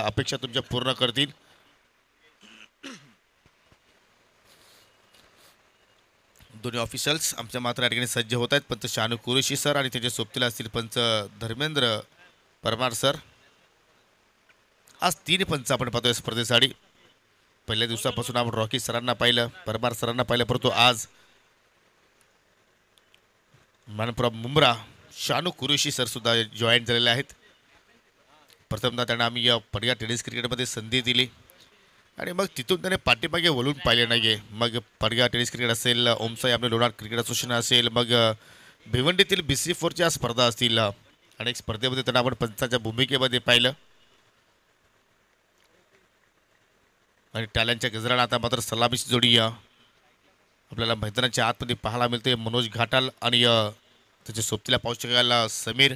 अपेक्षा तुमच्या पूर्ण करतील. दोन्ही ऑफिशियल्स आमच्या मात्र या ठिकाणी सज्ज होत आहेत. पंच शानू कुरेशी सर आणि त्याच्या सोबतीला असतील पंच धर्मेंद्र परमार सर. आज 3 पंच आपण पाहतोय स्पर्धेसाठी. पहिल्या दिवसापासून आपण रॉकी सरांना पाहिलं, परमार सरांना पाहिलं, परंतु आज मनप्रा मुंब्रा शानू कुरेशी सर सुद्धा जॉईन झालेले आहेत. प्रथमतः त्यांना आम्ही या पडगा टेनिस क्रिकेटमध्ये संधी दिली आणि मग तिथून त्याने पाठीमागे वळून पाहिले नाही आहे. मग पडगा टेनिस क्रिकेट असेल, ओमसाई आपले लोणार क्रिकेट असोसिएशन असेल, मग भिवंडीतील BC4च्या स्पर्धा असतील, अनेक स्पर्धेमध्ये त्यांना आपण पंचांच्या भूमिकेमध्ये पाहिलं. आणि टाल्यांच्या गजराला आता मात्र सलामीची जोडी आपल्याला मैदानाच्या आतमध्ये पाहायला मिळते. मनोज घाटाल आणि त्याच्या सोबतीला पाहू शकाल समीर.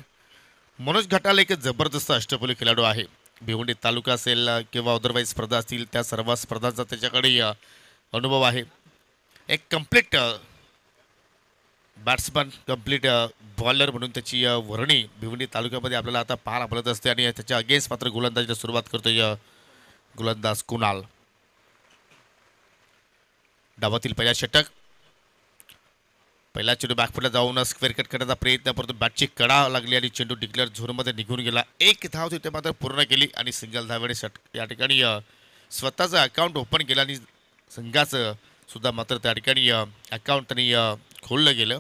मनोज घाटाल एक जबरदस्त अष्टपैलू खेळाडू आहे. भिवंडी तालुका असेल किंवा अदरवाईज स्पर्धा असतील, त्या सर्व स्पर्धांचा त्याच्याकडे अनुभव आहे. एक कम्प्लीट बॅट्समन, कम्प्लीट बॉलर म्हणून त्याची वर्णी भिवंडी तालुक्यामध्ये आपल्याला आता पाहायला मिळत असते. आणि त्याच्या अगेन्स्ट मात्र गोलंदाजीला सुरुवात करतोय गोलंदाज कुणाल. डावातील पहिला षटक, पहिला चेंडू बॅकफुटला जाऊन स्क्वेअर कट करण्याचा प्रयत्न, परंतु बॅटची कडा लागली आणि चेंडू डिक्लेअर झोनमध्ये निघून गेला. एक धाव तिथे मात्र पूर्ण केली आणि सिंगल धावेने या ठिकाणी स्वतःचं अकाउंट ओपन केलं आणि संघाचं सुद्धा मात्र त्या ठिकाणी अकाउंट त्यांनी खोललं गेलं.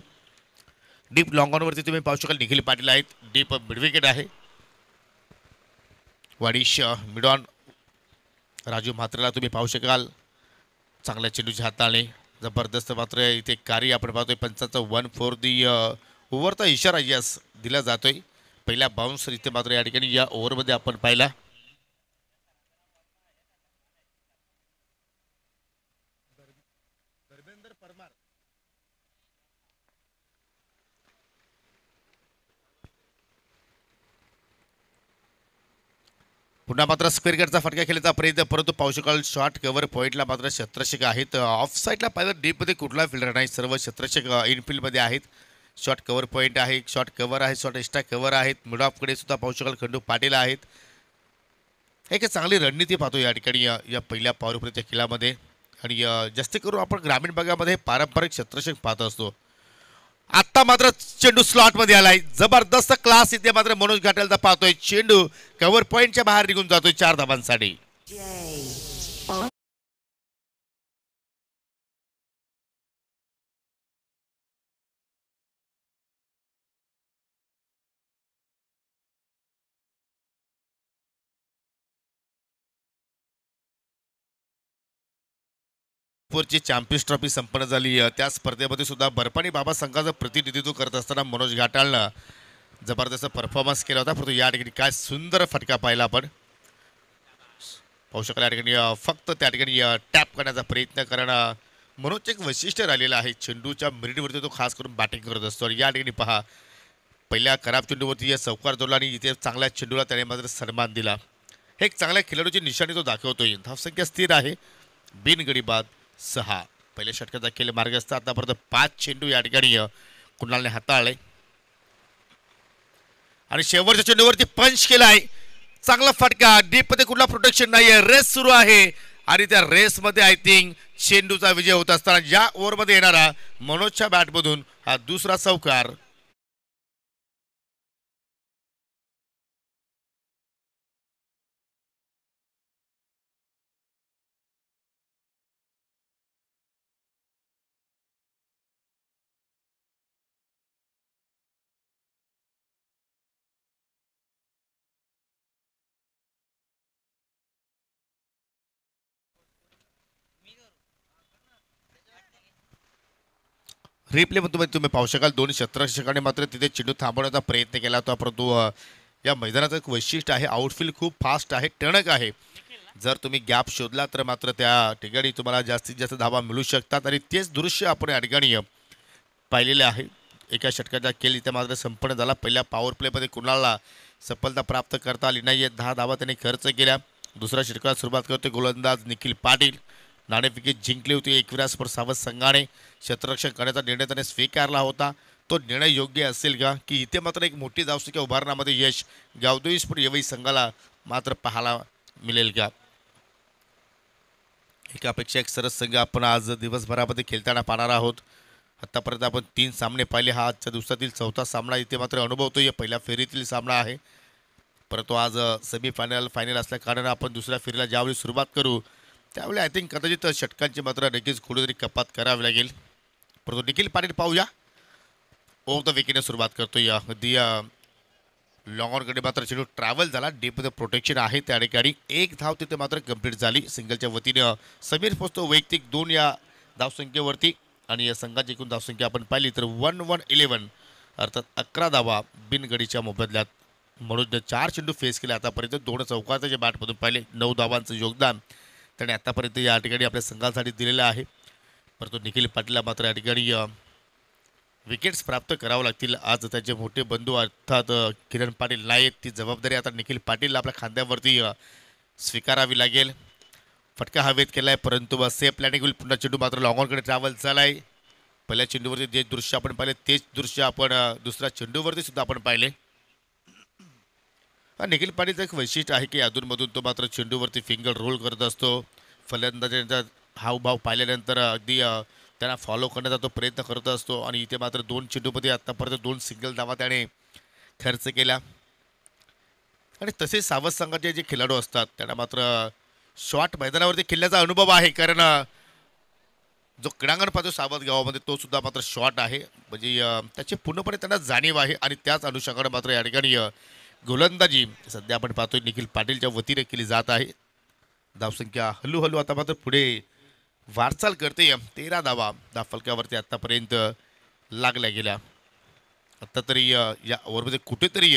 डीप लॉंग ऑनवरती तुम्ही पाहू शकाल निखिल पाटील आहेत. डीप मिडविकेट आहे. वाडिश मिडॉन राजू म्हात्रेला तुम्ही पाहू शकाल चांगल्या चेंडूच्या हाताने. जबरदस्त मात्र इथे कार्य आपण पाहतोय. पंचाचा 1 फॉर दी ओव्हरचा इशारा यस दिला जातोय. पहिला बाउन्स इथे मात्र या ठिकाणी या ओव्हरमध्ये आपण पाहिला. पुन्हा मात्र स्क्वेअर कटचा फटका खेळण्याचा प्रयत्न, परंतु पाहू शकाल शॉर्ट कव्हर पॉईंटला मात्र क्षेत्ररक्षक आहेत. ऑफ साईडला पाहिलं डीपमध्ये कुठला फिल्डर नाही, सर्व क्षेत्ररक्षक इनफिल्डमध्ये आहेत. शॉर्ट कव्हर पॉईंट आहे, शॉर्ट कव्हर आहे, शॉर्ट एक्स्ट्रा कव्हर आहेत. मिड ऑफकडे सुद्धा पाहू शकाल खंडू पाटील आहेत. एक चांगली रणनीती पाहतो या ठिकाणी या पहिल्या पॉवर प्लेच्या खेळामध्ये. आणि जास्त करून आपण ग्रामीण भागामध्ये पारंपरिक क्षेत्ररक्षक पाहत असतो. आता मात्र चेंडू स्लॉट मध्ये आलाय. जबरदस्त क्लास इथे मात्र मनोज घाटालचा पाहतोय. चेंडू कव्हर पॉईंटच्या बाहेर निघून जातोय 4 धावांसाठी. ची चॅम्पियन्स ट्रॉफी संपन्न झाली. त्या स्पर्धेमध्ये सुद्धा बर्फानी बाबा संघाचं प्रतिनिधित्व करत असताना मनोज घाटालनं जबरदस्त परफॉर्मन्स केला होता. परंतु या ठिकाणी काय सुंदर फटका पाहिला आपण पाहू शकाल. या ठिकाणी फक्त त्या ठिकाणी टॅप करण्याचा प्रयत्न करणं मनोजचं एक वैशिष्ट्य राहिलेलं आहे. चेंडूच्या मिरिटवरती तो खास करून बॅटिंग करत असतो. आणि या ठिकाणी पहा पहिल्या खराब चेंडूवरती चौकार जोडला आणि इथे चांगल्या चेंडूला त्याने मात्र सन्मान दिला. हे एक चांगल्या खेळाडूची निशाणी तो दाखवतोय. धावसंख्या स्थिर आहे, बिनगडी बाद 6. पहिल्या षटकाचा खेळ मार्ग असता आतापर्यंत 5 चेंडू या ठिकाणी कुणालने हाताळले आणि शेवटच्या चेंडूवरती पंच केलाय. चांगला फटका, डीप मध्ये कुठला प्रोटेक्शन नाहीये. रेस सुरू आहे आणि त्या रेसमध्ये आय थिंक चेंडूचा विजय होत असताना या ओव्हरमध्ये येणारा मनोजच्या बॅटमधून हा दुसरा चौकार. रिप्ले मध्ये तुम्ही पाहू शकाल दोन्ही क्षेत्ररक्षकांनी मात्र तिथे चेंडू थांबवण्याचा प्रयत्न केला होता. परंतु या मैदानाचं एक वैशिष्ट्य आहे, आउटफील्ड खूप फास्ट आहे, टणक आहे. जर तुम्ही गॅप शोधला तर मात्र त्या ठिकाणी तुम्हाला जास्तीत जास्त धावा मिळू शकतात. आणि तेच दृश्य आपण या ठिकाणी पाहिलेले आहे. एका षटकाचा खेळ इथे मात्र संपन्न झाला. पहिल्या पॉवर प्लेमध्ये कुणाला सफलता प्राप्त करता आली नाही. 10 धावा त्यांनी खर्च केल्या. दुसऱ्या षटकाला सुरुवात करतो गोलंदाज निखिल पाटील. नाणेफेकी जिंकली होती एकविराज पर सावध संघाने. क्षेत्ररक्षण करण्याचा निर्णय त्याने स्वीकारला होता. तो निर्णय योग्य असेल का की इथे मात्र एक मोठी धावसंख्या उभारण्यामध्ये यश गावदेवी स्पोर्ट येवई संघाला मात्र पाहायला मिळेल का? एकापेक्षा एक सरस संघ आपण आज दिवसभरामध्ये खेळताना पाहणार आहोत. आत्तापर्यंत आपण 3 सामने पाहिले. हा आजच्या दिवसातील चौथा सामना इथे मात्र अनुभवतोय. पहिल्या फेरीतील सामना आहे, परंतु आज सेमीफायनल फायनल असल्या कारणानं आपण दुसऱ्या फेरीला ज्यावेळी सुरुवात करू त्यावेळी आय थिंक कदाचित षटकांची मात्र नक्कीच कुठेतरी कपात करावी लागेल. परंतु निखिल पाटील पाहूया ओव्हर द विकेटने सुरुवात करतोय. अगदी लॉंग ऑनकडे मात्र चेंडू ट्रॅव्हल झाला. डीपमध्ये प्रोटेक्शन आहे त्या ठिकाणी. एक धाव तिथे मात्र कंप्लीट झाली. सिंगलच्या वतीने समीर पोचतो वैयक्तिक 2 या धावसंख्येवरती आणि या संघाची एकूण धावसंख्या आपण पाहिली तर 1-1-11 अर्थात 11 धावा बिनगडीच्या मोबदल्यात. म्हणून 4 चेंडू फेस केले आतापर्यंत. 2 चौकाराचे बॅटमधून पाहिले. 9 धावांचं योगदान त्याने आतापर्यंत या ठिकाणी आपल्या संघासाठी दिलेलं आहे. परंतु निखिल पाटीलला मात्र या ठिकाणी विकेट्स प्राप्त करावं लागतील. आज त्याचे मोठे बंधू अर्थात किरण पाटील नाहीत. ती जबाबदारी आता निखिल पाटीलला आपल्या खांद्यावरती स्वीकारावी लागेल. फटका हवेत केला आहे, परंतु सेफ प्लॅनिंग होईल. पुन्हा चेंडू मात्र लॉंग ऑनकडे ट्रॅव्हल झाला आहे. पहिल्या चेंडूवरती जे दृश्य आपण पाहिले तेच दृश्य आपण दुसऱ्या चेंडूवरती सुद्धा आपण पाहिले. निखिल पाटीलचं एक वैशिष्ट्य आहे की अधूनमधून तो मात्र चेंडूवरती फिंगर रोल करत असतो. फलंदाजांचा हावभाव पाहिल्यानंतर अगदी त्यांना फॉलो करण्याचा तो प्रयत्न करत असतो. आणि इथे मात्र 2 चेंडूमध्ये आत्तापर्यंत 2 सिंगल धावा त्याने खर्च केला. आणि तसेच सावध संघाचे जे खेळाडू असतात त्यांना मात्र शॉट मैदानावरती खेळण्याचा अनुभव आहे. कारण जो क्रीडांगण पाहतो सावध गावामध्ये तो सुद्धा मात्र शॉट आहे. म्हणजे त्याची पूर्णपणे त्यांना जाणीव आहे. आणि त्याच अनुषंगाने मात्र या ठिकाणी गोलंदाजी सध्या आपण पाहतोय निखिल पाटीलच्या वतीने केली जात आहे. धावसंख्या हळूहळू आता मात्र पुढे वाटचाल करते. 13 धावा धावफलकावरती आत्तापर्यंत लागल्या गेल्या. आत्ता तरी या ओव्हरमध्ये कुठेतरी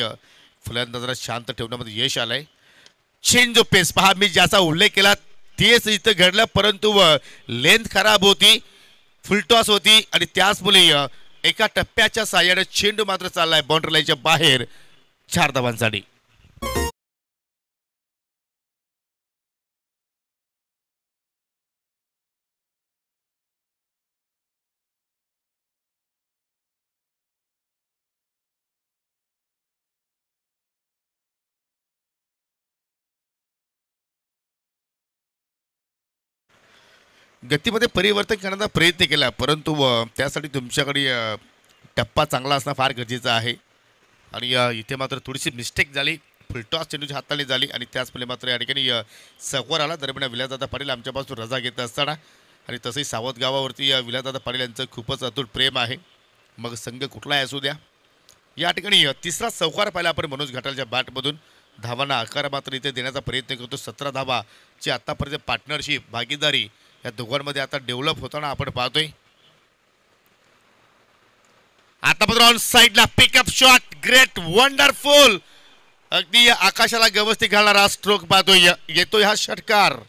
फलंदाजाला शांत ठेवण्यामध्ये यश आलंय. चेंज ऑफ पेस पहा, मी ज्याचा उल्लेख केला तेच इथं घडलं. परंतु लेंथ खराब होती, फुलटॉस होती आणि त्याचमुळे एका टप्प्याच्या साह्याने चेंडू मात्र चाललाय बाउंड्री लाईनच्या बाहेर 4 धावांसाठी. गतीमध्ये परिवर्तन करण्याचा प्रयत्न केला, परंतु त्यासाठी तुमच्याकडे टप्पा चांगला असणं फार गरजेचं आहे. आणि इथे मात्र थोडीशी मिस्टेक झाली. फुलटॉस चेंडूच्या हाताने झाली आणि त्याचमुळे मात्र या ठिकाणी सकवर आला. दरम्यान विलासदादा पाटील आमच्यापासून रजा घेत असताना आणि तसंही सावध गावावरती विलासदादा पाटील यांचं खूपच अतूट प्रेम आहे. मग संघ कुठलाही असू द्या. या ठिकाणी तिसरा चौकार पाहिला आपण मनोज घाटालच्या बॅटमधून. धावांना आकार मात्र इथे देण्याचा प्रयत्न करतो. 17 धावाची आत्तापर्यंत पार्टनरशिप भागीदारी या दोघांमध्ये आता डेव्हलप होताना आपण पाहतोय. आता मात्र ऑन साईडला पिकअप शॉट, ग्रेट, वंडरफुल, अगदी आकाशाला व्यवस्थित घालणारा स्ट्रोक पाहतोय. येतोय हा षटकार.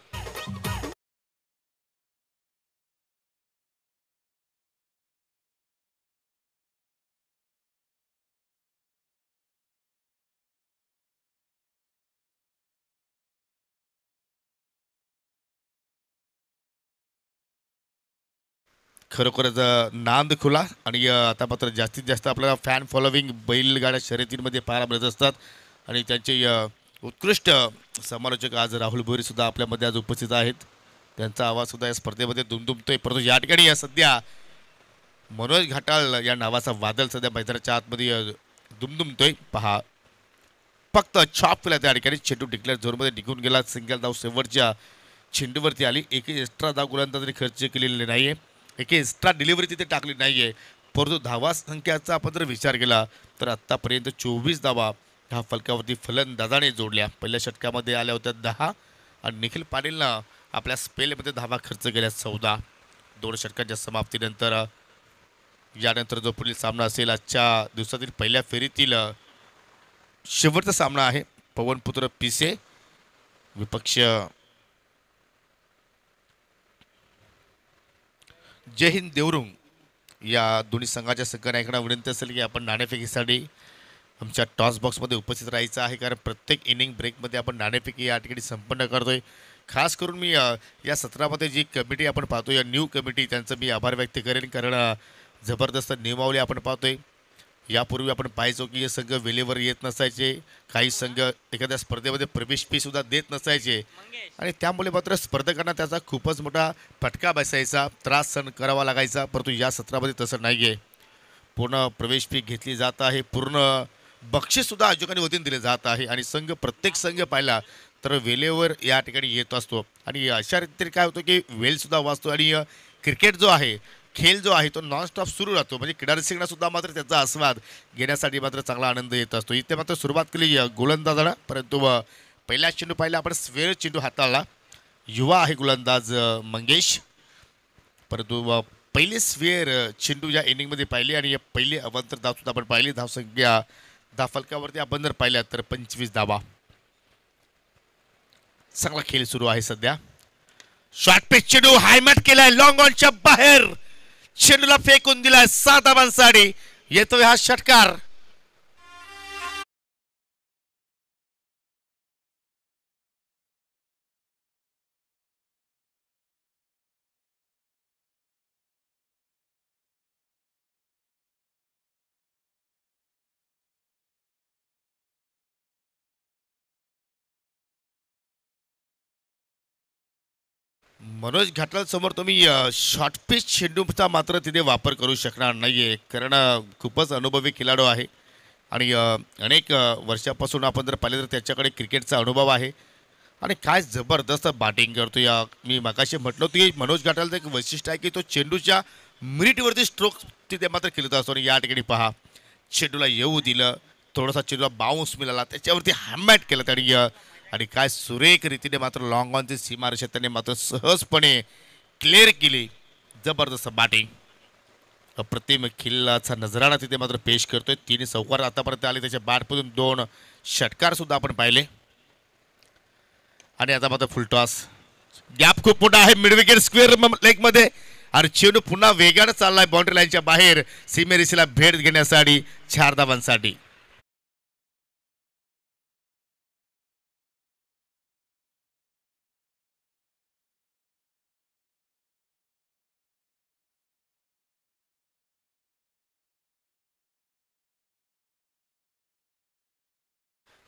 खरोखरच नांद खुला. आणि आता मात्र जास्तीत जास्त आपल्याला फॅन फॉलोविंग बैलगाड्या शर्यतींमध्ये पाहायला मिळत असतात. आणि त्यांचे उत्कृष्ट समालोचक आज राहुल भोईर सुद्धा आपल्यामध्ये आज उपस्थित आहेत. त्यांचा आवाज सुद्धा या स्पर्धेमध्ये दुमदुमतोय. परंतु या ठिकाणी सध्या मनोज घाटाल या नावाचा वादळ सध्या मैदानाच्या आतमध्ये दुमदुमतोय. पहा फक्त छॉप केला त्या ठिकाणी. चेंडू डिक्लेअर झोनमध्ये निघून गेला. सिंगल धाव शेवटच्या चेंडूवरती आली. एकही एक्स्ट्रा धाव गोलंदाजांनी खर्च केलेले नाही आहे. एक एक्स्ट्रा डिलिव्हरी तिथे टाकली नाही आहे. परंतु धावा संख्याचा आपण जर विचार केला तर आत्तापर्यंत 24 धावा ह्या फलकावरती फलंदाजाने जोडल्या. पहिल्या षटकामध्ये आल्या होत्या 10 आणि निखिल पाटीलनं आपल्या स्पेलमध्ये धावा खर्च केल्या 14. 2 षटकांच्या समाप्तीनंतर यानंतर जो पुढील सामना असेल आजच्या दिवसातील पहिल्या फेरीतील शेवटचा सामना आहे. पवनपुत्र पिसे विपक्ष जय हिंद देवरुंग. या दोन्ही संघाच्या संघनायकांना विनंती असेल की आपण नाणेफेकीसाठी आमच्या टॉस बॉक्समध्ये उपस्थित राहायचं आहे. कारण प्रत्येक इनिंग ब्रेकमध्ये आपण नाणेफेकी या ठिकाणी संपन्न करतोय. खास करून मी या सत्रामध्ये जी कमिटी आपण पाहतोय, या न्यू कमिटी, त्यांचं मी आभार व्यक्त करेन. कारण जबरदस्त नियमावली आपण पाहतोय. यापूर्वी आपण पाहायचो की हे संघ वेळेवर येत नसायचे, काही संघ एखाद्या स्पर्धेमध्ये प्रवेश फी सुद्धा देत नसायचे आणि त्यामुळे मात्र स्पर्धकांना त्याचा खूपच मोठा फटका बसायचा, त्रास सहन करावा लागायचा. परंतु या सत्रामध्ये तसं नाही आहे. पूर्ण प्रवेश फी घेतली जात आहे, पूर्ण बक्षीससुद्धा आयोजकांनी वतीने दिले जात आहे आणि प्रत्येक संघ पाहिला तर वेळेवर या ठिकाणी येत असतो आणि अशा रीतीने काय होतं की वेळसुद्धा वाचतो आणि क्रिकेट जो आहे, खेळ जो आहे तो नॉनस्टॉप सुरू राहतो. म्हणजे क्रीडारसिकांना सुद्धा मात्र त्याचा आस्वाद घेण्यासाठी मात्र चांगला आनंद येत असतो. इथे मात्र सुरुवात केली गोलंदाजाला, परंतु पहिला चेंडू पाहिला आपण स्वेर चेंडू हाताळला. युवा आहे गोलंदाज मंगेश, परंतु पहिले स्वेर चेंडू या इनिंगमध्ये पाहिले आणि या पहिले अवांतर धावसुद्धा आपण पाहिली. धावसंख्या फलकावरती आपण जर पाहिल्या तर 25 धावा. चांगला खेळ सुरू आहे सध्या. शॉर्ट पिच चेंडू हायमॅट केलाय, लॉंग ऑनच्या बाहेर चेंडूला फेकून दिलाय. 7 धावांसाठी येतोय हा षटकार. मनोज घाटलाल समोर तुम्ही शॉर्ट पिच चेंडूचा मात्र तिथे वापर करू शकणार नाहीये, कारण खूपच अनुभवी खेळाडू आहे आणि अनेक वर्षापासून आपण जर पाहिले तर त्याच्याकडे क्रिकेटचा अनुभव आहे आणि काय जबरदस्त बॅटिंग करतो. मी मगाशी म्हटलं होतं की मनोज घाटालचं एक वैशिष्ट्य आहे की तो चेंडूच्या मिनिटवरती स्ट्रोक तिथे मात्र खेळत असतो आणि या ठिकाणी पहा, चेंडूला येऊ दिलं, थोडासा चेंडूला बाउन्स मिळाला, त्याच्यावरती हॅमॅट केलं त्यांनी आणि काय सुरेख रीतीने मात्र लॉंग ऑनची सीमारेषा त्याने मात्र सहजपणे क्लिअर केली. जबरदस्त बॅटिंग, अप्रतिम खिल्लाचा नजराणा तिथे मात्र पेश करतोय. 3 चौकार आतापर्यंत आले, त्याच्या बॅटमधून 2 षटकार सुद्धा आपण पाहिले आणि आता मात्र फुलटॉस. गॅप खूप मोठा आहे मिड विकेट स्क्वेअर लेगमध्ये आणि चेंडू पुन्हा वेगानं चाललाय बाउंड्री लाईनच्या बाहेर सीमेरेषेला भेट घेण्यासाठी 4 धावांसाठी.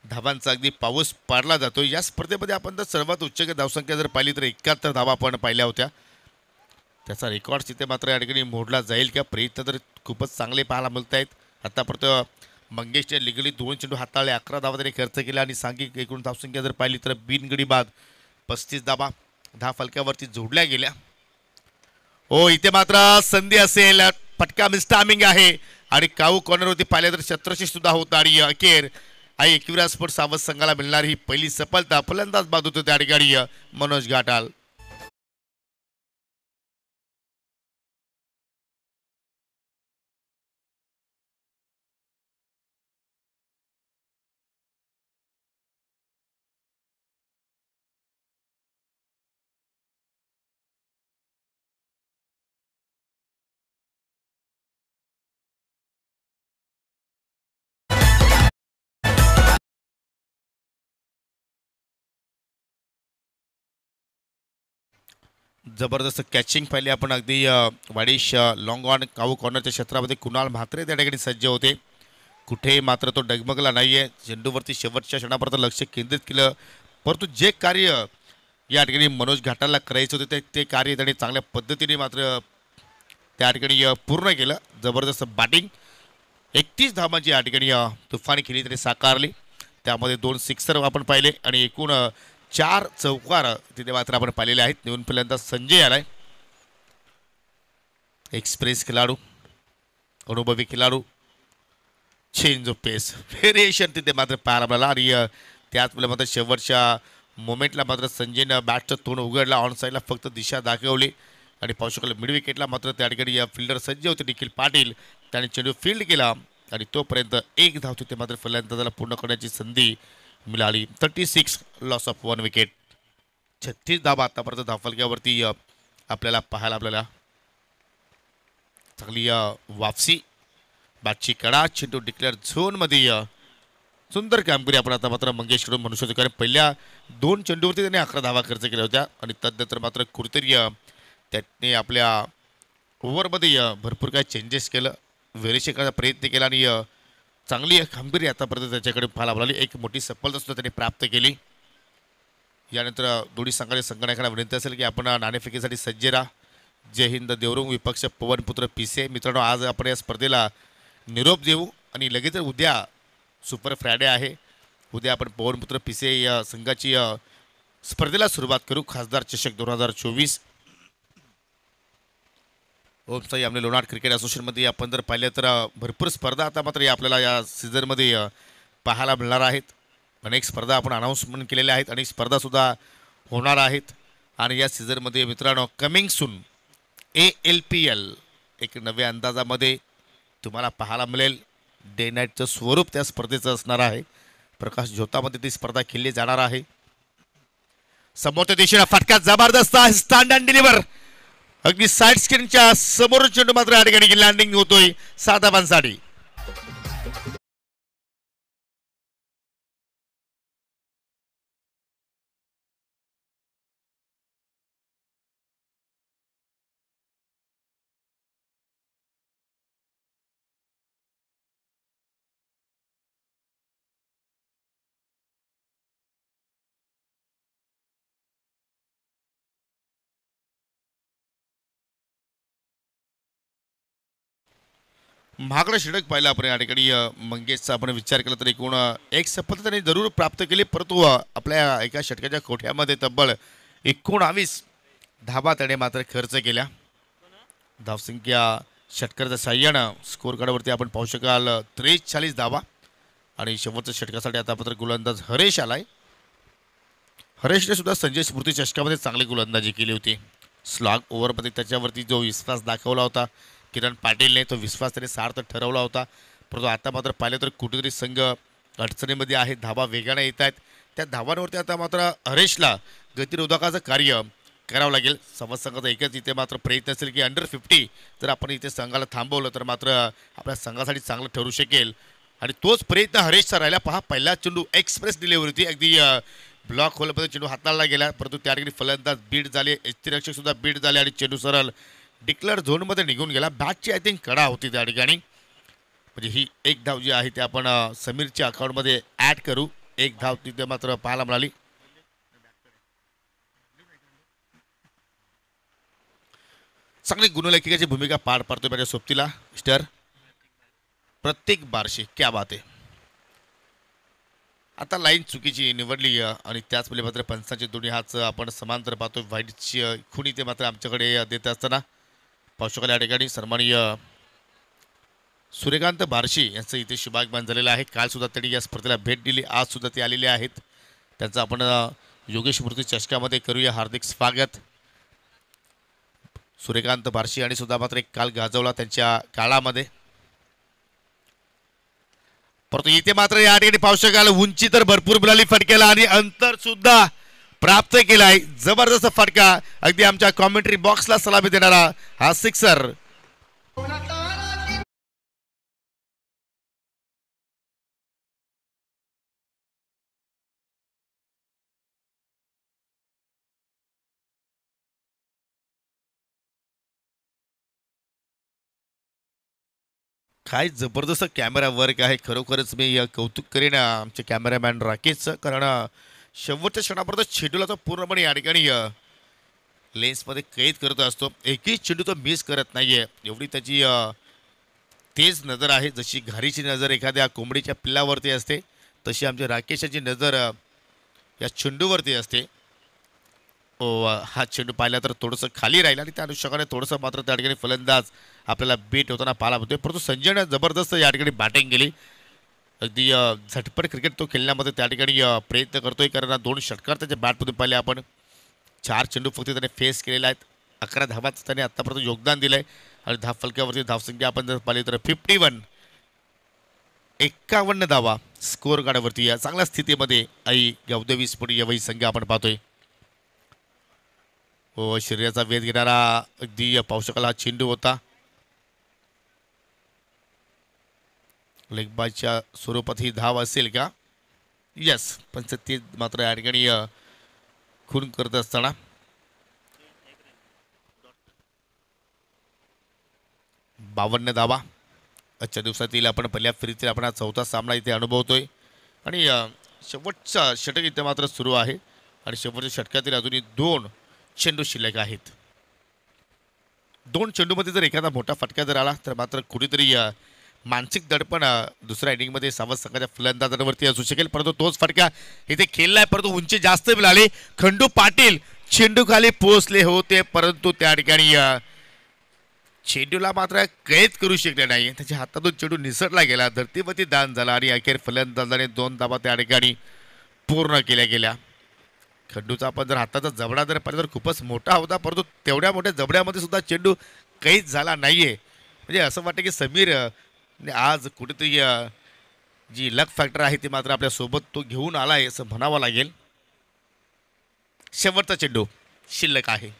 धावांचा अगदी पाऊस पाडला जातो. या स्पर्धेमध्ये आपण जर सर्वात उच्च धावसंख्या जर पाहिली तर 71 धावा आपण पाहिल्या होत्या. त्याचा रेकॉर्ड तिथे मात्र या ठिकाणी मोडला जाईल का, प्रयत्न तर खूपच चांगले पाहायला मिळत आहेत. आतापर्यंत मंगेशने लिगली 2 चेंडू हाताळले, 11 धावा त्याने खर्च केला आणि सांघिक एकूण धावसंख्या जर पाहिली तर बिनगडी बाद 35 धावा 10 फलकावरती जोडल्या गेल्या. हो, इथे मात्र संधी असेल, पटका मिस्टामिंग आहे आणि काऊ कॉर्नरवरती पाहिलं तर शत्रशी सुद्धा होता आणि अखेर आई एकविरा स्पोर्ट सावध संघाला मिळणारी ही पहिली सफलता. फलंदाज बाद होतो त्या ठिकाणी मनोज घाटाल. जबरदस्त कॅचिंग पाहिली आपण अगदी वाडिश लॉंग ऑन काऊ कॉर्नरच्या क्षेत्रामध्ये कुणाल म्हात्रे त्या ठिकाणी सज्ज होते. कुठेही मात्र तो डगमगला नाहीये, चेंडूवरती शेवटच्या क्षणापर्यंत लक्ष केंद्रित केलं. परंतु जे कार्य या ठिकाणी मनोज घाटाला करायचं होते ते कार्य त्यांनी चांगल्या पद्धतीने मात्र त्या ठिकाणी पूर्ण केलं. जबरदस्त बॅटिंग, 31 धावांची या ठिकाणी तुफानी खेळी त्यांनी साकारली. त्यामध्ये 2 सिक्सर आपण पाहिले आणि एकूण 4 चौकार तिथे मात्र आपण पाहिलेले आहेत. निवून पहिल्यांदा संजय आलाय, एक्सप्रेस खेळाडू, अनुभवी खेळाडू, चेंज ऑफ पेस व्हेरिएशन तिथे मात्र पाहायला मिळाला आणि त्याचवेळेला मात्र शेवटच्या मोमेंटला मात्र संजयनं बॅटचं तोंड उघडला, ऑन साईडला फक्त दिशा दाखवली आणि पाहू शकलं मिड विकेटला मात्र त्या ठिकाणी फिल्डर सज्ज होते निखिल पाटील, त्याने चेंडू फील्ड केला आणि तोपर्यंत 1 धाव तिथे मात्र फलंदाजाला पूर्ण करण्याची संधी मिळाली. 36 लॉस ऑफ 1 विकेट. 36 धावा आतापर्यंत धावफलक्यावरती आपल्याला पाहायला चांगली वापसी, बॅटची कडा, चेंडू डिक्लेअर झोनमध्ये सुंदर कामगिरी आपण आता मात्र मंगेशकडून म्हणू शकतो, कारण पहिल्या 2 चेंडूवरती त्याने 11 धावा खर्च केल्या होत्या आणि तदनंतर मात्र कुठेतरी त्याने आपल्या ओव्हरमध्ये भरपूर काही चेंजेस केलं. व्हेरिफाय करण्याचा प्रयत्न केला आणि चांगली खंबीर आतापर्यंत त्याच्याकडे पाहायला मिळाली. एक मोठी सफलता सुद्धा त्यांनी प्राप्त केली. यानंतर दोन्ही संघाने संघनायकांना विनंती असेल की आपण नाणेफेकीसाठी सज्ज राहा. जय हिंद. देवरुंग विपक्ष पवनपुत्र पिसे. मित्रांनो, आज आपण या स्पर्धेला निरोप देऊ आणि लगेच उद्या सुपर फ्रायडे आहे. उद्या आपण पवनपुत्र पिसे या संघाची स्पर्धेला सुरुवात करू. खासदार चषक 2024. ओम साई आमने लोणार क्रिकेट असोसिएशनमध्ये आपण जर पाहिलं तर भरपूर स्पर्धा आता मात्र आपल्याला या सीझनमध्ये पाहायला मिळणार आहेत. अनेक स्पर्धा आपण अनाऊन्समेंट केलेल्या आहेत आणि स्पर्धासुद्धा होणार आहेत. आणि या सीझनमध्ये मित्रांनो कमिंग सून ALPL एक नव्या अंदाजामध्ये तुम्हाला पाहायला मिळेल. डे नाईटचं स्वरूप त्या स्पर्धेचं असणार आहे. प्रकाश झोतामध्ये ती स्पर्धा खेळली जाणार आहे. समोरच्या दिशेला फटका जबरदस्त आहे. स्टँड अँड डिलिव्हर अगदी साईड स्क्रीनच्या समोर चेंडू मात्र या ठिकाणी लँडिंग होतोय 7 धावांसाठी. महागडं षटक पाहिलं आपण या ठिकाणी मंगेशचा आपण विचार केला तर एकूण एक सफलता त्यांनी जरूर प्राप्त केली. परंतु आपल्या एका षटकाच्या खोट्यामध्ये तब्बल 19 धावा त्याने मात्र खर्च केल्या. धावसंख्या षटकाच्या साह्यानं स्कोअर कार्डवरती आपण पाहू शकाल 43 धावा. आणि शेवटच्या षटकासाठी आता मात्र गोलंदाज हरेश आलाय. हरेशने सुद्धा संजय स्मृती चषकामध्ये चांगली गोलंदाजी केली होती. स्लॉग ओव्हरमध्ये त्याच्यावरती जो विश्वास दाखवला होता किरण पाटीलने, तो विश्वास त्याने सार्थ ठरवला होता. परंतु आता मात्र पाहिलं तर कुठेतरी संघ अडचणीमध्ये आहे. धावा वेगाने येत आहेत. त्या धावांवरती आता मात्र हरेशला गतिरोधकाचं कार्य करावं लागेल. संघाचा एकच इथे मात्र प्रयत्न असेल की अंडर 50 जर आपण इथे संघाला थांबवलं तर मात्र आपल्या संघासाठी चांगलं ठरू शकेल. आणि तोच प्रयत्न हरेशचा राहिला. पहा, पहिला चेंडू एक्सप्रेस दिल्यावरती होती. अगदी ब्लॉक होलमध्ये चेंडू हाताळला गेला. परंतु त्या ठिकाणी फलंदाज बीट झाले, यष्टिरक्षक सुद्धा बीट झाले आणि चेंडू सरळ डिक्लेअर झोनमध्ये निघून गेला. बॅटची आय थिंक कडा होती त्या ठिकाणी. म्हणजे ही एक धाव जी आहे ती आपण समीरच्या अकाउंटमध्ये ॲड करू. एक धाव तिथे मात्र पाहायला मिळाली. चांगली गुणलेखिकाची भूमिका पार पाडतोय माझ्या सोबतीला मिस्टर प्रत्येक बारशे. क्या बात आहे. आता लाईन चुकीची निवडली आणि त्याचवेळी मात्र पंचांचे दोन्ही हात आपण समांतर पाहतोय. व्हाईटची खुणी ते मात्र आमच्याकडे देत असताना पाहू शकाल या ठिकाणी सन्माननीय सूर्यकांत बारशी यांचं इथे शुभागमन झालेलं आहे. काल सुद्धा त्यांनी या स्पर्धेला भेट दिली. आज सुद्धा ते आलेले आहेत. त्यांचं आपण योगेश मूर्ती चषकामध्ये करूया हार्दिक स्वागत. सूर्यकांत बारशी आणि सुद्धा मात्र एक काल गाजवला त्यांच्या काळामध्ये. परंतु इथे मात्र या ठिकाणी पाहू शकाल उंची तर भरपूर मिळाली फटक्याला आणि अंतर सुद्धा प्राप्त केलाय. जबरदस्त फटका. अगदी आमच्या कॉमेंट्री बॉक्सला सलामी देणारा हा सिक्सर. काय जबरदस्त कॅमेरा वर्क आहे. खरोखरच मी कौतुक करेन आमचे कॅमेरामॅन राकेशचं. कारण शेवटच्या क्षणापर्यंत चेंडूला तो पूर्णपणे या ठिकाणी लेन्समध्ये कैद करत असतो. एकही चेंडू तो मिस करत नाहीये. एवढी त्याची तेज नजर आहे. जशी घारीची नजर एखाद्या कोंबडीच्या पिल्लावरती असते तशी आमची राकेशाची नजर या चेंडूवरती असते. हा चेंडू पाहिला तर थोडंसं खाली राहिला आणि त्या अनुषंगाने थोडंसं मात्र त्या ठिकाणी फलंदाज आपल्याला बीट होताना पाहायला मिळतोय. परंतु संजयने जबरदस्त या ठिकाणी बॅटिंग केली. अगदी झटपट क्रिकेट तो खेळण्यामध्ये त्या ठिकाणी प्रयत्न करतोय. कारण 2 षटकार त्याच्या बॅटमधून पाहिले आपण. 4 चेंडू फक्त त्याने फेस केलेला आहेत. 11 धावाचं त्याने आत्तापर्यंत योगदान दिलं आहे. आणि फलक्यावरती धावसंख्या आपण जर पाहिली तर 51 धावा स्कोअर कार्डवरती या चांगल्या स्थितीमध्ये आई गौदेवी स्फोटी यावही संघ आपण पाहतोय. हो, शरीराचा वेध घेणारा अगदी पाहू शकाल हा चेंडू होता. लेगबाजच्या स्वरूपात ही धाव असेल का? यस, पण ते मात्र या ठिकाणी खून करत असताना 52 धावा आजच्या दिवसातील आपण पहिल्या फेरीतील आपण हा चौथा सामना इथे अनुभवतोय आणि शेवटचा षटक इथे मात्र सुरू आहे आणि शेवटच्या षटकातील अजूनही 2 चेंडू शिल्लक आहेत. 2 चेंडूमध्ये जर एखादा मोठा फटका जर आला तर मात्र कुठेतरी मानसिक दडपण दुसऱ्या इनिंगमध्ये सावध संघाच्या फलंदाजांवरती असू शकेल. परंतु तोच फटका इथे खेळलाय, परंतु उंची जास्त मिळाली. खंडू पाटील चेंडू खाली पोहोचले होते, परंतु त्या ठिकाणी चेंडूला मात्र कैद करू शकले नाही. त्याच्या हातातून चेंडू निसटला गेला, धरतीवरती दान झाला आणि अखेर फलंदाजाने 2 धावा त्या ठिकाणी पूर्ण केल्या गेल्या. खंडूचा आपण जर हाताचा जबडा जर पाहिला तर खूपच मोठा होता, परंतु तेवढ्या मोठ्या जबड्यामध्ये सुद्धा चेंडू कैद झाला नाहीये. म्हणजे असं वाटतं की समीर आज कुठेतरी जी लक फॅक्टर आहे ती मात्र आपल्यासोबत तो घेऊन आला आहे असं म्हणावं लागेल. शेवटचा चेंडू शिल्लक आहे.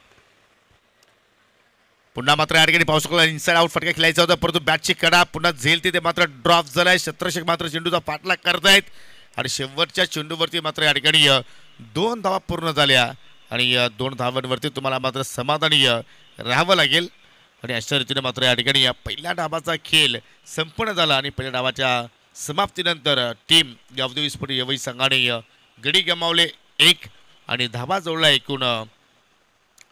पुन्हा मात्र या ठिकाणी पाहू शकतो इनसाइड आउट फटका खेळायचा होता, परंतु बॅटची कडा पुन्हा झेलती ते मात्र ड्रॉप झालाय. शत्रक्षक मात्र चेंडूचा पाठलाग करतायत आणि शेवटच्या चेंडूवरती मात्र या ठिकाणी 2 धावा पूर्ण झाल्या आणि 2 धावांवरती तुम्हाला मात्र समाधानी राहावं लागेल. आणि अशा रीतीने मात्र या ठिकाणी पहिल्या डावाचा खेळ संपन्न झाला आणि पहिल्या डावाच्या समाप्तीनंतर टीम गावदेवी स्पोर्ट यवई संघाने गडी गमावले 1 आणि धावा जोडला एकूण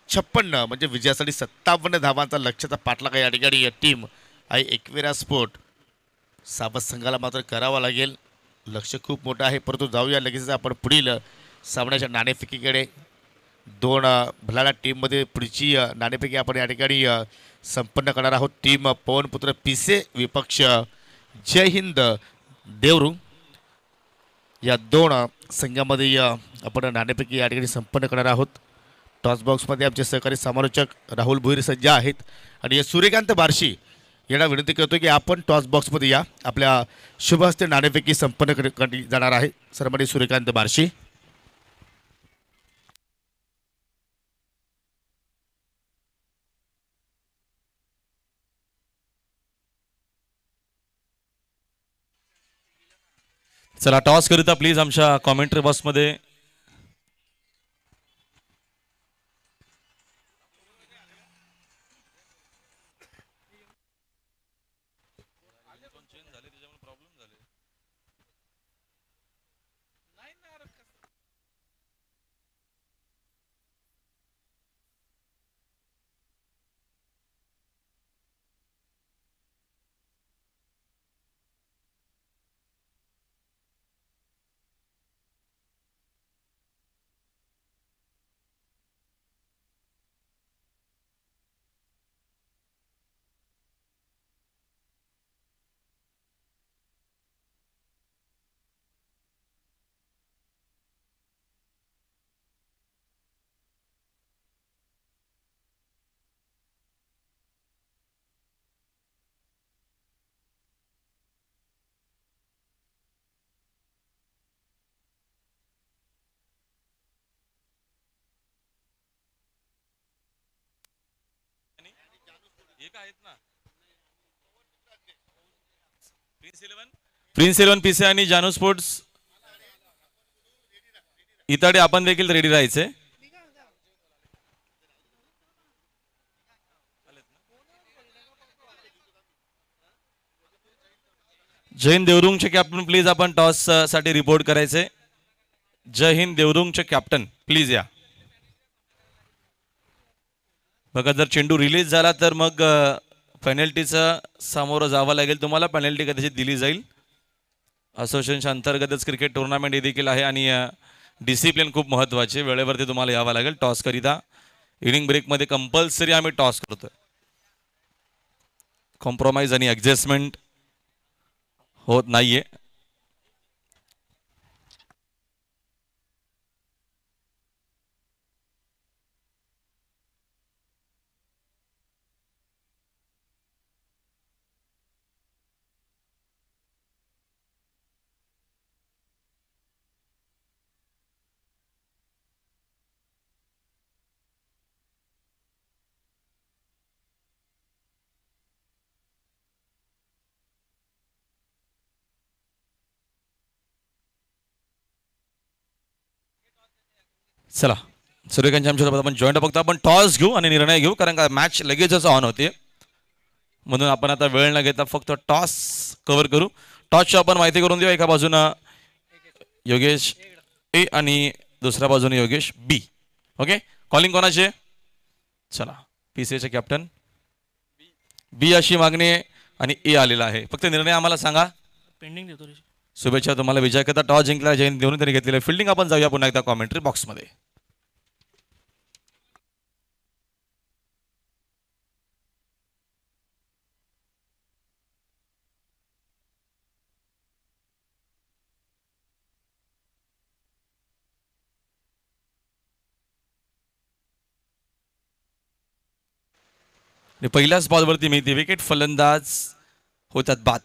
56, म्हणजे विजयासाठी 57 धावांचा लक्ष्याचा पाठलाग या ठिकाणी टीम आहे एकविरा स्पोर्ट सावध संघाला मात्र करावा लागेल. लक्ष खूप मोठं आहे, परंतु जाऊया लगेच आपण पुढील सामन्याच्या नाणेफेकीकडे. 2 भलाला टीममध्ये पुढची नाणेफेकी आपण या ठिकाणी संपन्न करणार आहोत. टीम पवनपुत्र पिसे विपक्ष जय हिंद देवरू या 2 संघामध्ये आपण नाणेफेकी या ठिकाणी संपन्न करणार आहोत. टॉस बॉक्समध्ये आमचे सहकारी समालोचक राहुल भोईर सज्ज आहेत आणि सूर्यकांत बार्शी यांना विनंती करतो की आपण टॉस बॉक्समध्ये या. आपल्या शुभ हस्ते नाणेफेकी संपन्न करण्यात जाणार आहे. सन्माननीय सूर्यकांत बार्शी. चला टॉस करिता प्लीज आमच्या कॉमेंट्री बॉक्समध्ये प्रिन्स 11 पीसे आणि जानू स्पोर्ट्स इताडे आपण देखील रेडी राहायचे. जय हिंद देवरुंगचे कॅप्टन प्लीज आपण टॉस साठी रिपोर्ट करायचे. जय हिंद देवरुंगचे कॅप्टन प्लीज या. बघा जर चेंडू रिलीज झाला तर मग पेनल्टीचा सामोरं जावं लागेल तुम्हाला. पेनल्टी कदाचित दिली जाईल. असोसिएशनच्या अंतर्गतच क्रिकेट टुर्नामेंट हे देखील आहे आणि डिसिप्लिन खूप महत्त्वाचे. वेळेवरती तुम्हाला यावं लागेल टॉस करिता. इनिंग ब्रेकमध्ये कंपल्सरी आम्ही टॉस करतोय. कॉम्प्रोमाइज आणि ॲडजस्टमेंट होत नाहीये. चला सूर्यकांत आमच्यासोबत आपण जॉईंट बघतो. आपण टॉस घेऊ आणि निर्णय घेऊ कारण का मॅच लगेचच ऑन होते. म्हणून आपण आता वेळ न घेता फक्त टॉस कव्हर करू. टॉसची आपण माहिती करून देऊ. एका बाजूनं योगेश ए आणि दुसऱ्या बाजूने योगेश बी. ओके, कॉलिंग कोणाचे? चला, PCAचे कॅप्टन बी अशी मागणी आहे आणि ए आलेला आहे. फक्त निर्णय आम्हाला सांगा. पेंडिंग देतो. शुभेच्छा तुम्हाला. विजय करता टॉस जिंकला, जयंत देऊन त्यांनी घेतलेलं फिल्डिंग. आपण जाऊया पुन्हा एकदा कॉमेंट्री बॉक्समध्ये. पहिल्याच बॉलवरती मिळते विकेट. फलंदाज होतात बाद.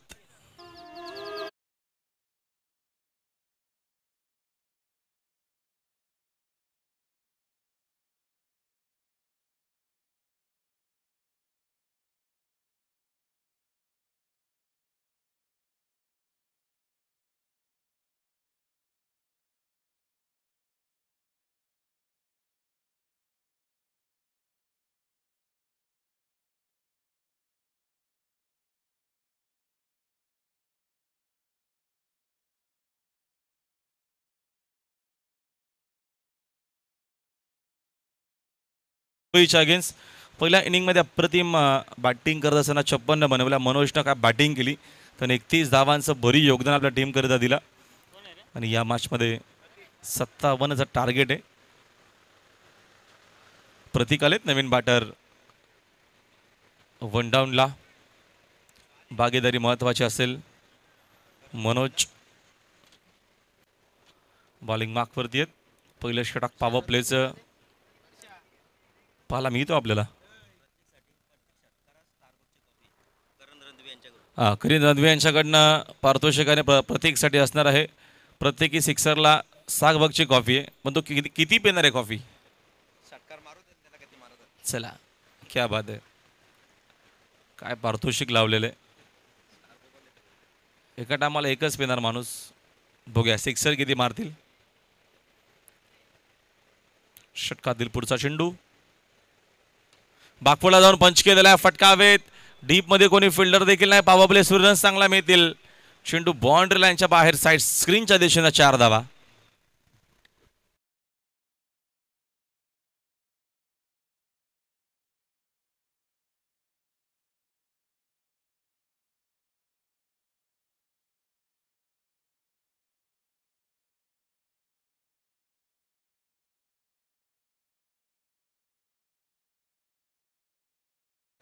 अगेन्स्ट पहिल्या इनिंगमध्ये अप्रतिम बॅटिंग करत असताना 56 बनवल्या. मनोजनं काय बॅटिंग केली. त्याने 31 धावांचं भरीव योगदान आपल्या टीमकरिता दिला आणि या मॅचमध्ये 57चं टार्गेट आहे. प्रतीक आलेत नवीन बॅटर. वन डाऊनला भागीदारी महत्वाची असेल. मनोज बॉलिंग मार्कवरती आहेत. पहिलं षटक पॉवर प्लेचं पाहायला मिळतो आपल्याला. करीन रणवी यांच्याकडनं पारितोषिकाने प्रत्येकसाठी असणार आहे. प्रत्येकी सिक्सरला 6 बगची कॉफी आहे. पण तो किती पिणार आहे कॉफी? चला, क्या बात आहे. काय पारितोषिक लावलेलं आहे. एका टायमाला एकच पिणार माणूस. बघूया सिक्सर किती मारतील. षटकातील पुढचा चेंडू बागपूरला जाऊन पंच केलेला आहे. फटकावेत. डीप मध्ये कोणी फिल्डर देखील नाही. पॉवर प्ले रन्स चांगला मिळतील. चेंडू बाउंड्री लाईनच्या बाहेर साईड स्क्रीनच्या दिशेने 4 धावा.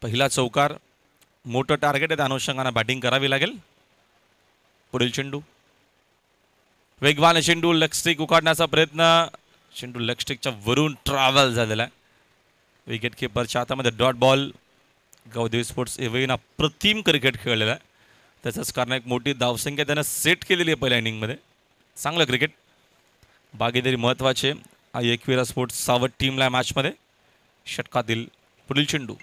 पहिला चौकार मोठं टार्गेट आहे. त्या अनुषंगाने बॅटिंग करावी लागेल. पुढील चेंडू वेगवान चेंडू लेग स्टिक उकाडण्याचा प्रयत्न. चेंडू लेग स्टिकच्या वरून ट्रॅव्हल झालेला आहे. विकेट किपरच्या हातामध्ये डॉट बॉल. गौदेव स्पोर्ट्स एव्हन अप्रतिम क्रिकेट खेळलेला आहे. त्याचंच कारण एक मोठी धावसंख्या त्यानं सेट केलेली आहे पहिल्या इनिंगमध्ये. चांगलं क्रिकेट. भागीदारी महत्त्वाचे. एकविरा स्पोर्ट्स सावध टीमला मॅचमध्ये. षटकातील पुढील चेंडू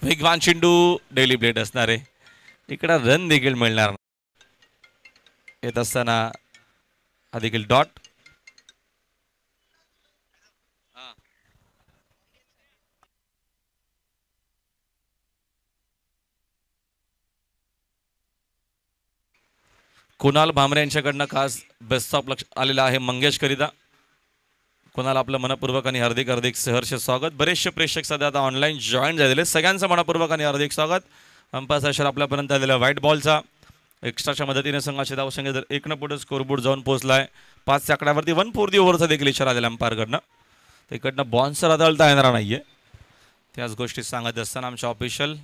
वेगवान चेंडू डेली ब्लेड असणार आहे. इकडं रन देखील मिळणार. येत असताना हा देखील डॉट. कुणाल भामरे यांच्याकडनं खास बेस्ट ऑफ लक्ष आलेला आहे मंगेश करिता. कुणाल आपलं मनपूर्वक आणि हार्दिक सहर्ष स्वागत. बरेचसे प्रेक्षक सध्या आता ऑनलाईन जॉईन झालेले. सगळ्यांचं मनपूर्वक आणि हार्दिक स्वागत. अंपायर सशर आपल्यापर्यंत आलेला व्हाईट बॉलचा एक्स्ट्राच्या मदतीने संघाची धावसंख्या जर 1 पुढे स्कोरबोर्ड जाऊन पोहोचलाय. 5 आकड्यावरती 1/4 ओव्हरचा देखील इशारा दिला अंपायरकडनं. तिकडनं बॉन्सर आदळता येणार नाहीये. त्याच गोष्टी सांगत असताना आमच्या ऑफिशियल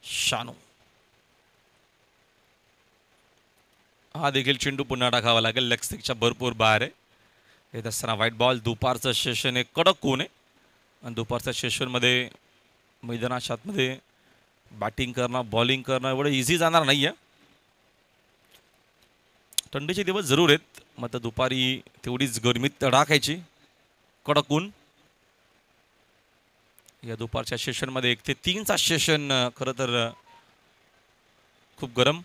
शानू हा देखील चेंडू पुन्हा टाकावा लागेल. लेग स्टिकच्या भरपूर बाहेर आहे. येत असताना व्हाईट बॉल. दुपारचं सेशन आहे. कडक ऊन आहे आणि दुपारच्या सेशनमध्ये मैदानाच्या आतमध्ये बॅटिंग करणं बॉलिंग करणं एवढं इझी जाणार नाही आहे. थंडीचे दिवस जरूर आहेत. मग दुपारी तेवढीच गरमीत तडाखायची. कडक ऊन. या दुपारच्या सेशनमध्ये 1 ते 3चा सेशन खरं तर खूप गरम.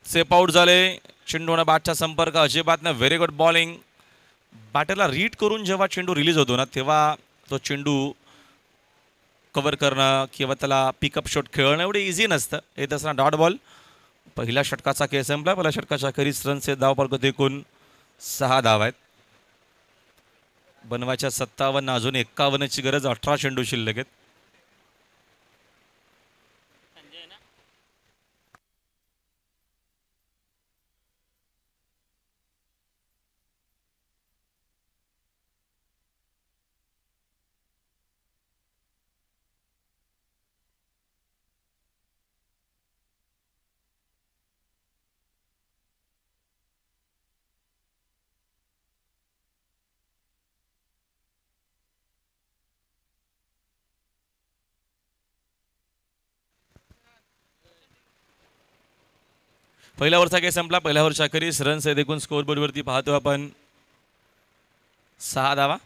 सेप आउट झाले. चेंडूने बॅटचा संपर्क अजिबात नाही. Very good bowling. बॅटरला रीड करून जेव्हा चेंडू रिलीज होतो ना तेव्हा तो चेंडू कव्हर करणं किंवा त्याला पिकअप शॉट खेळणं एवढं इझी नसतं. येत असताना डॉट बॉल. पहिल्या षटकाचा खेळ संपला. पहिल्या षटकाच्या अखेरीस रनचे धाव फलक एकूण 6 धाव आहेत. बनवायच्या 57, अजून 51ची गरज. 18 चेंडू शिल्लक आहेत. पहिल्या ओव्हरचा खेळ संपला. पहिल्या ओव्हरच्या अखेरीस रन्स आहेत एकूण स्कोअरबोर्डवरती पाहतो आपण 6 धावा.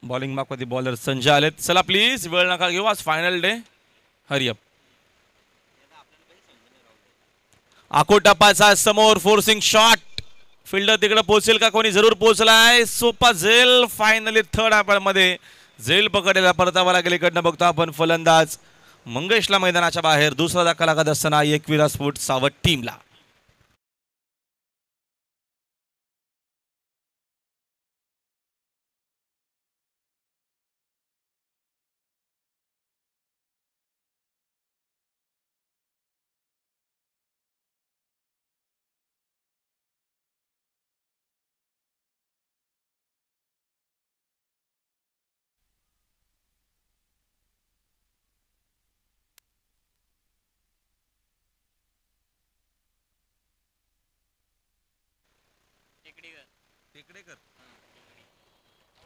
बॉलिंग मार्कवरती बॉलर संजय आलेत. चला प्लीज वेळ नका घेऊ. आज फायनल डे. हरिअप. आकोटापाचा समोर फोर्सिंग शॉट. फिल्डर तिकडे पोहोचेल का? कोणी जरूर पोहोचलाय. सोपा झेल. फायनली थर्ड आपण मध्ये झेल पकडायला परतावा लागेल. इकडनं बघतो आपण फलंदाज मंगेशला मैदानाच्या बाहेर. दुसरा धक्का लागत असताना एकविरा स्फोट सावट टीमला.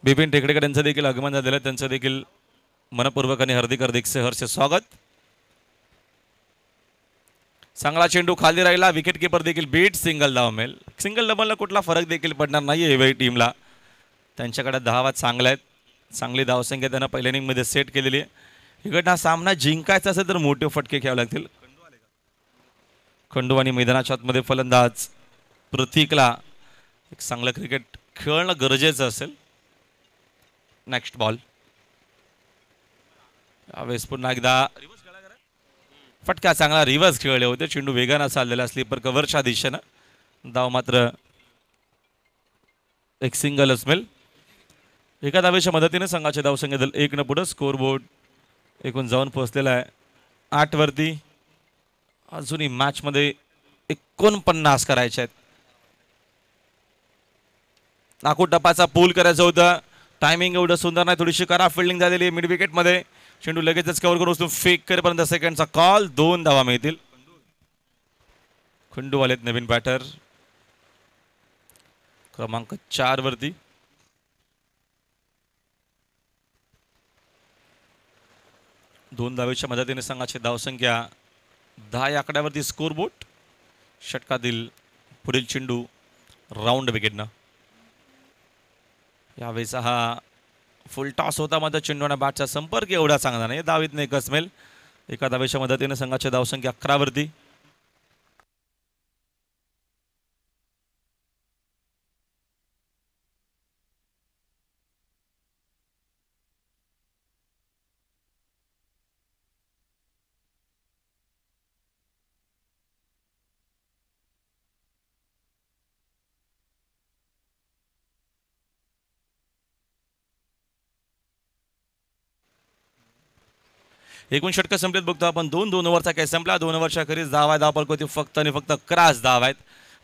बिपिन टेकडेकर यांचं देखील आगमन झालेलं आहे. त्यांचं देखील मनपूर्वक आणि हार्दिक सहर्ष स्वागत. चांगला चेंडू खाली राहिला. विकेट किपर देखील बीट. सिंगल धाव मिळेल. सिंगल डबलला कुठला फरक देखील पडणार नाही आहे टीमला. त्यांच्याकडे धावा चांगल्या आहेत. चांगली धावसंख्या त्यांना पहिल्या इनिंगमध्ये सेट केलेली आहे. इकडनं हा सामना जिंकायचा असेल तर मोठे फटके घ्यावे लागतील. खंडू आणि मैदानाच्या आतमध्ये फलंदाज प्रतीकला एक चांगलं क्रिकेट खेळणं गरजेचं असेल. Next ball. यावेळेस पुन्हा एकदा फटका. चांगला रिव्हर्स खेळले होते. चेंडू वेगानं चाललेला स्लीपर कव्हरच्या दिशेनं. धाव मात्र एक सिंगल असमेल. एका धावेच्या मदतीने संघाच्या धावसंख्या 1 न पुढे. स्कोर बोर्ड एकूण जाऊन पोहोचलेला आहे 8 वरती. अजूनही मॅचमध्ये 49 करायचे आहेत. नाकू टपाचा पूल करायचं होतं. टायमिंग एवढं सुंदर नाही. थोडीशी करा फिल्डिंग झालेली आहे मिड विकेटमध्ये. चेंडू लगेचच कव्हर करून उचलून फेक करेपर्यंत सेकंडचा कॉल. 2 धावा मिळतील. खंडू आलेत नवीन बॅटर क्रमांक 4 वरती. दोन धावेच्या मदतीने संघाची धावसंख्या 10 या आकड्यावरती. Score board. षटकातील पुढील चेंडू राऊंड विकेटनं. यावेळेचा हा फुल टॉस होता. मात्र चेंडूना बॅटचा संपर्क एवढा चांगला नाही. धावीत नाही कसमेल. एका धावेच्या मदतीने संघाची धावसंख्या 11 वरती. एकूण षटकं संपलेत बघतो आपण. 2 ओव्हरचा काय संपला. 2 ओव्हरच्या अखेरीस धावा धाव पलक होती फक्त आणि फक्त 11 धाव आहेत.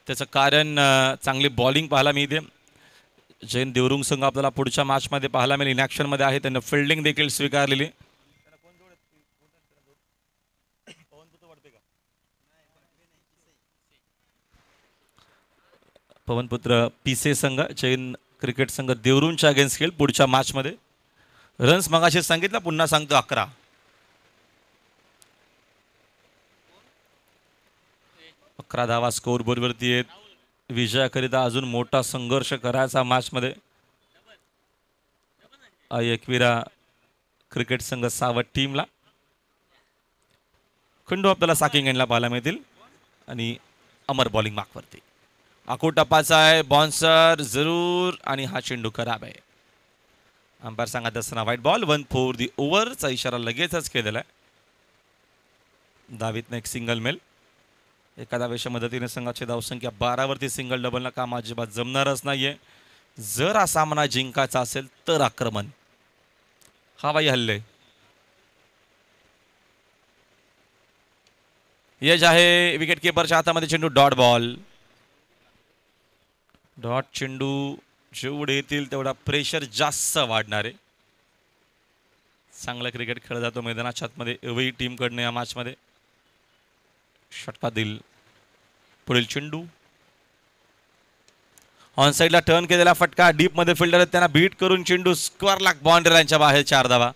त्याचं कारण चांगली बॉलिंग पाहायला मिळते. जैन देवरुंग संघ आपल्याला पुढच्या मॅचमध्ये पाहायला मिळेल. इनॅक्शनमध्ये आहे. त्यांनी फिल्डिंग देखील स्वीकारलेली. पवनपुत्र पिसे संघ जैन क्रिकेट संघ देवरुंगच्या अगेन्स्ट खेळ पुढच्या मॅचमध्ये. रन्स मगाशी सांगितलं पुन्हा सांगतो 11. 11 धावा स्कोर बोर्डवरती आहेत. विजयाकरिता अजून मोठा संघर्ष करायचा मॅचमध्ये. एकविरा क्रिकेट संघ सावट टीमला. खंडू आपल्याला साकिंग एंडला पाहायला मिळतील. आणि अमर बॉलिंग मार्कवरती. आकोटापाचा आहे. बॉन्सर जरूर. आणि हा चेंडू खराब आहे. अंपायर सांगत असताना व्हाईट बॉल 1 फॉर दी ओव्हरचा इशारा लगेचच केलेला आहे. दावीतनं एक सिंगल मेल. एका धावेच्या मदतीने संघाची धावसंख्या 12 वरती. सिंगल डबलला काम अजिबात जमणारच नाहीये. जर हा सामना जिंकायचा असेल तर आक्रमण हवाई हल्ले. यज आहे विकेट किपरच्या हातामध्ये चेंडू. Dot ball. डॉट चेंडू जेवढे येतील तेवढा प्रेशर जास्त वाढणार आहे. चांगला क्रिकेट खेळला जातो मैदानाच्या आतमध्ये एवढी टीमकडनं या मॅचमध्ये. षटका दिल. पुढील चेंडू ऑन साईडला टर्न केलेला फटका. डीप मध्ये फिल्डर आहेत त्यांना बीट करून चेंडू स्क्वेअर लाख बाउंड्री लाईनच्या बाहेर 4 धावा.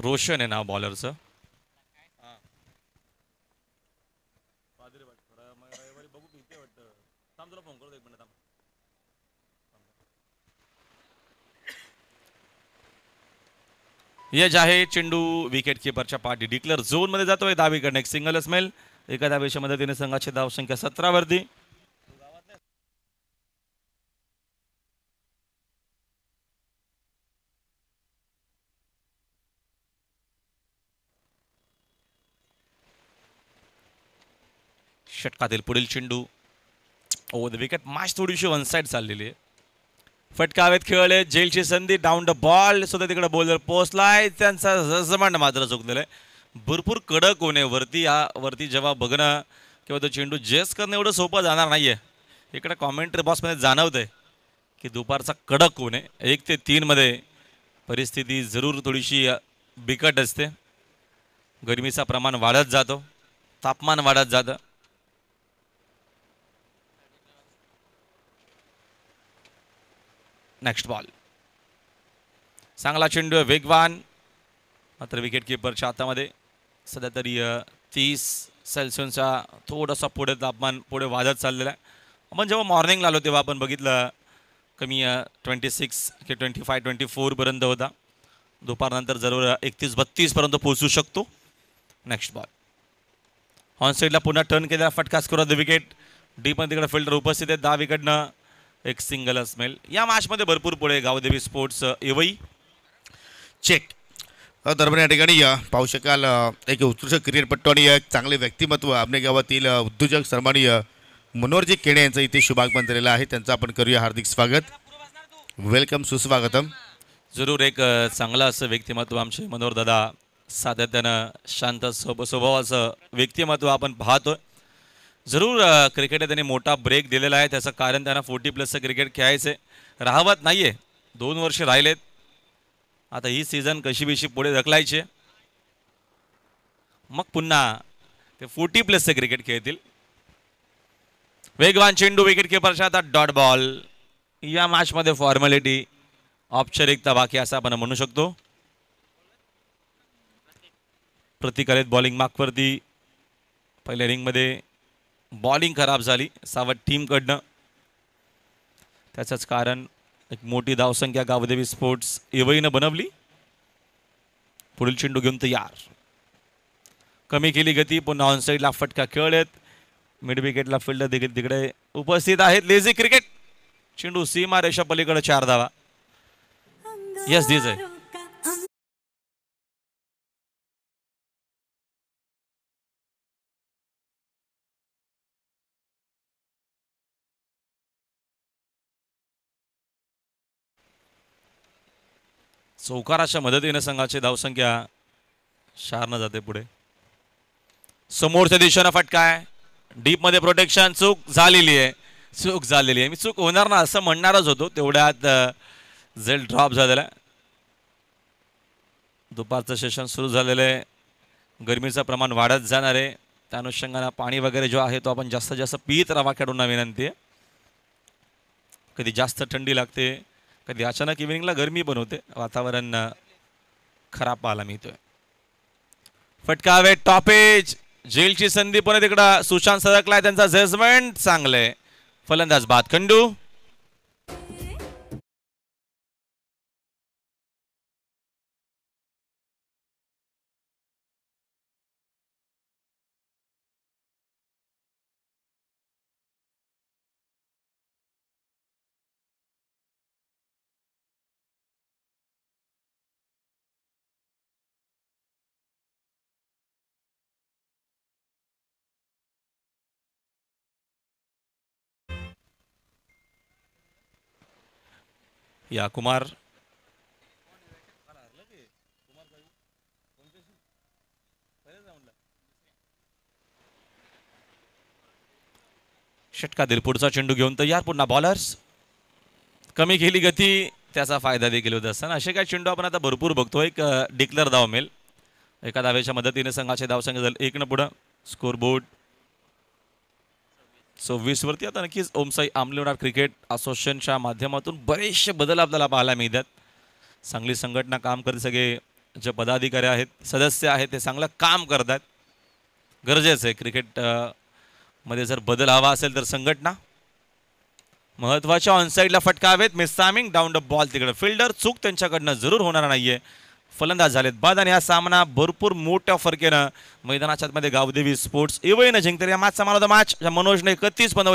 रोशन आहे नाव बॉलरचं. यज आहे चेंडू विकेट किपरच्या पाठी डिक्लेअर झोन मध्ये जातोय. डावीकडनं एक सिंगल स्मेल. एका धावेच्या मदतीने संघाची धावसंख्या 17 वरती. षटकातील पुढील चेंडू ओव्हर द विकेट. मॅच थोडीशी वन साइड चाललेली आहे. फटका हवेत खेळले. जेलची संधी. डाऊन द बॉल सुद्धा तिकडे बॉलर पोहोचलाय. त्यांचा जजमेंट मात्र चुकलेलं आहे. भरपूर कडक होणे वरती जेव्हा बघणं किंवा तो चेंडू जेस करणं एवढं सोपं जाणार नाहीये. इकडे कॉमेंट्री बॉक्समध्ये जाणवतंय की दुपारचा कडक होणे 1 ते 3 मध्ये परिस्थिती जरूर थोडीशी बिकट असते. गरमीचा प्रमाण वाढत जातो. तापमान वाढत जातं. Next ball. चांगला चेंडू वेगवान. मात्र विकेट किपरच्या हातामध्ये सध्या तरी 30 सेल्सिअसचा थोडासा पुढे तापमान पुढे वाढत चाललेला आहे. आपण जेव्हा मॉर्निंगला आलो तेव्हा आपण बघितलं कमी 26 की 25 24 पर्यंत होता. दुपारनंतर जरूर 31-32 पर्यंत पोहोचू शकतो. Next ball. ऑन साईडला पुन्हा टर्न केलेला फटका स्कोर द विकेट. डीप मध्ये तिकडे फिल्डर उपस्थित आहे. 10 विकेटनं एक सिंगल स्मेल. या मॅचमध्ये भरपूर पुढे गावदेवी स्पोर्ट्स एवई चेक. दरम्यान या ठिकाणी पाहू शकाल एक उत्कृष्ट क्रिकेटपटू आणि एक चांगले व्यक्तिमत्व आपल्या गावातील उद्योजक सन्माननीय मनोहरजी केणे यांचं इथे शुभागमन झालेलं आहे. त्यांचं आपण करूया हार्दिक स्वागत. वेलकम, सुस्वागतम. जरूर एक चांगलं असं व्यक्तिमत्व आमचे मनोहर दादा. सातत्यानं शांत स्वभावाचं व्यक्तिमत्व आपण पाहतोय. जरूर क्रिकेटने त्यांनी मोठा ब्रेक दिलेला आहे. त्याचं कारण त्यांना 40+ क्रिकेट खेळायचे राहवत नाहीये. 2 वर्ष राहिलेत. आता ही सीझन कशी बेशी पुढे ढकलायची. मग पुन्हा ते 40+ क्रिकेट खेळतील. वेगवान चेंडू विकेट किपरच्या हातात. Dot ball. या मॅचमध्ये फॉर्मॅलिटी औपचारिकता बाकी असं आपण म्हणू शकतो. प्रतिकारित बॉलिंग मार्कवरती पहिल्या इनिंगमध्ये बॉलिंग खराब झाली सावध टीमकडनं. त्याचंच कारण एक मोठी धावसंख्या गावदेवी स्पोर्ट्स एवईनं बनवली. पुढील चेंडू घेऊन तयार. कमी केली गती. पुन्हा ऑन साईडला फटका खेळलेत. मिड विकेटला फिल्डर देखील तिकडे उपस्थित आहेत. Lazy cricket. चेंडू सीमा रेषा पलीकडे 4 धावा. यस दिस आहे. चौकाराच्या मदतीने संघाची धावसंख्या 4 जाते पुढे. समोरच्या दिशेनं फटका आहे. डीप मध्ये प्रोटेक्शन. चूक झालेली आहे. मी चूक होणार ना असं म्हणणारच होतो. तेवढ्यात झेल ड्रॉप झालेला आहे. दुपारचं सेशन सुरू झालेलं आहे. गरमीचं प्रमाण वाढत जाणार आहे. त्या अनुषंगाने पाणी वगैरे जो आहे तो आपण जास्तीत जास्त पीत राहा खेळूंना विनंती आहे. कधी जास्त थंडी लागते, कधी अचानक इव्हिनिंगला गरमी पण होते. वातावरण खराब पाहायला मिळतोय. फटका हवे टॉपेज जेलची संधी पुन्हा तिकडं सुशांत सरकलाय त्यांचा जजमेंट चांगलंय फलंदाज बाद खंडू या कुमार षटका दिल पुढचा चेंडू घेऊन तयार पुन्हा बॉलर्स कमी केली गती त्याचा फायदा देखील होत असताना असे काही चेंडू आपण आता भरपूर बघतो एक डिक्लेअर धाव मिळेल एका धावेच्या मदतीने संघाचे धावसंख्या झाले 1 पुढं स्कोर बोर्ड 26 वरती आता नक्कीच ओमसाई आमलेवणार क्रिकेट असोसिएशनच्या माध्यमातून बरेचसे बदल आपल्याला पाहायला मिळतात चांगली संघटना काम करते सगळे जे पदाधिकारी आहेत सदस्य आहेत ते चांगलं काम करतात गरजेचं आहे क्रिकेट मध्ये जर बदल हवा असेल तर संघटना महत्वाच्या ऑनसाईडला फटका हवेत miss timing down the ball तिकडे फिल्डर चूक त्यांच्याकडनं जरूर होणार नाहीये फलंदाज झालेत बाद आणि हा सामना भरपूर मोठ्या फरकेनं मैदानाच्या आतमध्ये गावदेवी स्पोर्ट्स इव्हेंट जिंकते या मॅचचा मला मॅच मनोजने 31 बनवले